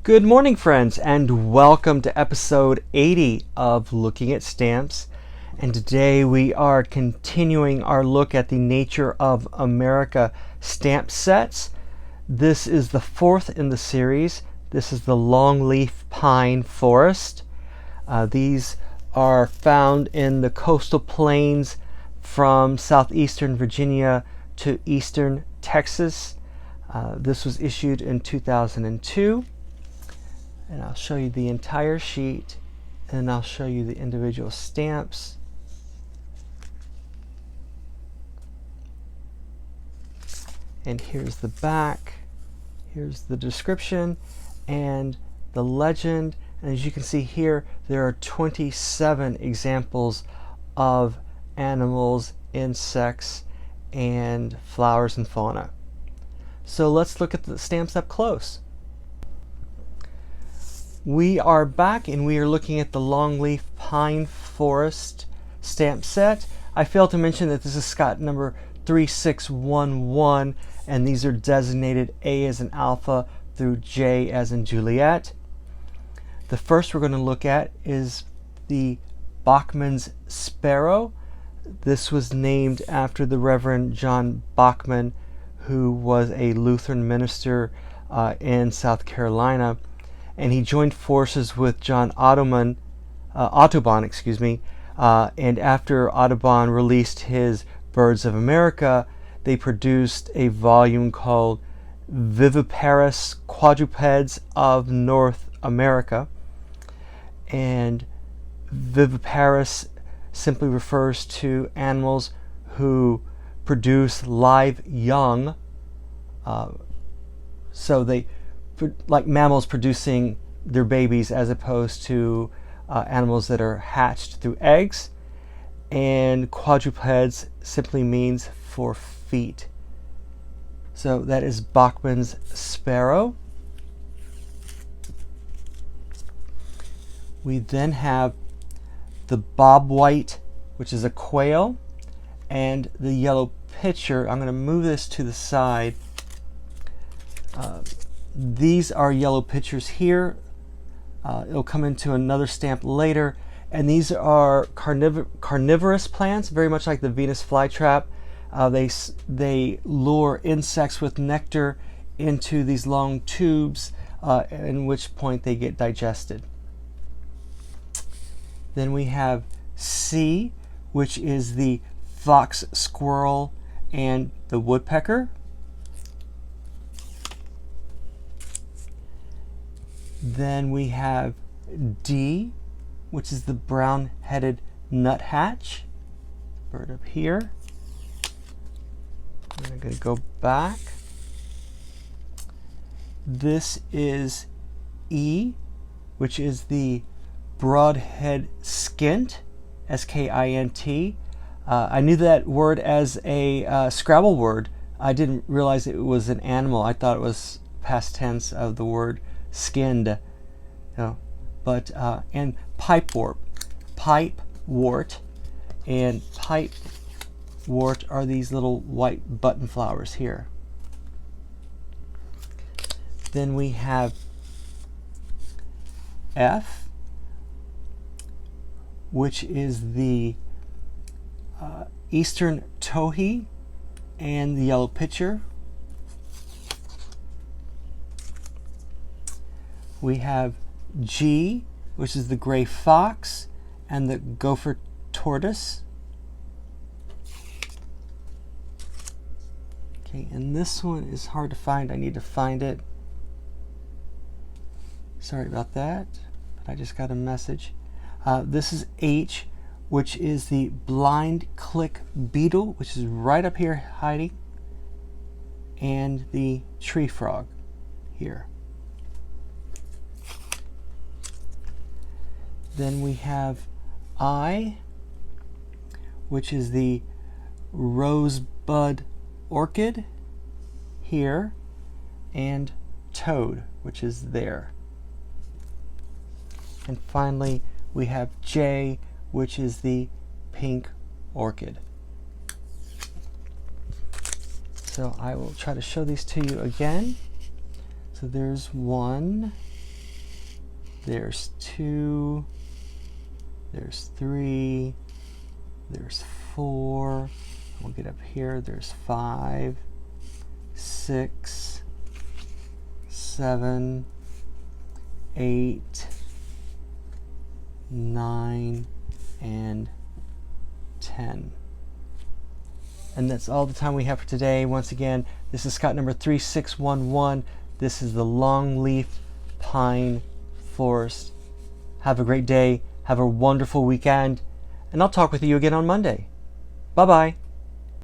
Good morning, friends, and welcome to episode 80 of Looking at Stamps. And today we are continuing our look at the Nature of America stamp sets. This is the fourth in the series. This is the Longleaf Pine Forest. These are found in the coastal plains from southeastern Virginia to eastern Texas. This was issued in 2002. And I'll show you the entire sheet, and I'll show you the individual stamps. And here's the back, here's the description, and the legend. And as you can see here, there are 27 examples of animals, insects, and flowers and fauna. So let's look at the stamps up close. We are back and we are looking at the Longleaf Pine Forest stamp set. I failed to mention that this is Scott number 3611, and these are designated A as in Alpha through J as in Juliet. The first we're going to look at is the Bachman's Sparrow. This was named after the Reverend John Bachman, who was a Lutheran minister in South Carolina. And he joined forces with John Audubon, and after Audubon released his Birds of America, they produced a volume called Viviparous Quadrupeds of North America. And viviparous simply refers to animals who produce live young, so they like mammals producing their babies as opposed to animals that are hatched through eggs. And quadrupeds simply means 4 feet. So that is Bachman's Sparrow. We then have the bobwhite, which is a quail, and the yellow pitcher. I'm going to move this to the side. These are yellow pitchers here. It'll come into another stamp later. And these are carnivorous plants, very much like the Venus flytrap. They lure insects with nectar into these long tubes, in which point they get digested. Then we have C, which is the fox squirrel and the woodpecker. Then we have D, which is the brown-headed nuthatch. Bird up here. I'm going to go back. This is E, which is the broadhead skint, S-K-I-N-T. I knew that word as a Scrabble word. I didn't realize it was an animal. I thought it was past tense of the word skinned. But and pipewort, and pipewort are these little white button flowers here. Then we have F, which is the eastern towhee and the yellow pitcher. We have G, which is the gray fox and the gopher tortoise. Okay, and this one is hard to find. I need to find it. Sorry about that, but I just got a message. This is H, which is the blind click beetle, which is right up here hiding, and the tree frog here. Then we have I, which is the rosebud orchid here, and toad, which is there. And finally, we have J, which is the pink orchid. So I will try to show these to you again. So there's 1, There's 2. There's 3. There's 4. We'll get up here. There's 5, 6, 7, 8, 9, and 10. And that's all the time we have for today. Once again, this is Scott number 3611. This is the Longleaf Pine Forest. Have a great day. Have a wonderful weekend. And I'll talk with you again on Monday. Bye-bye.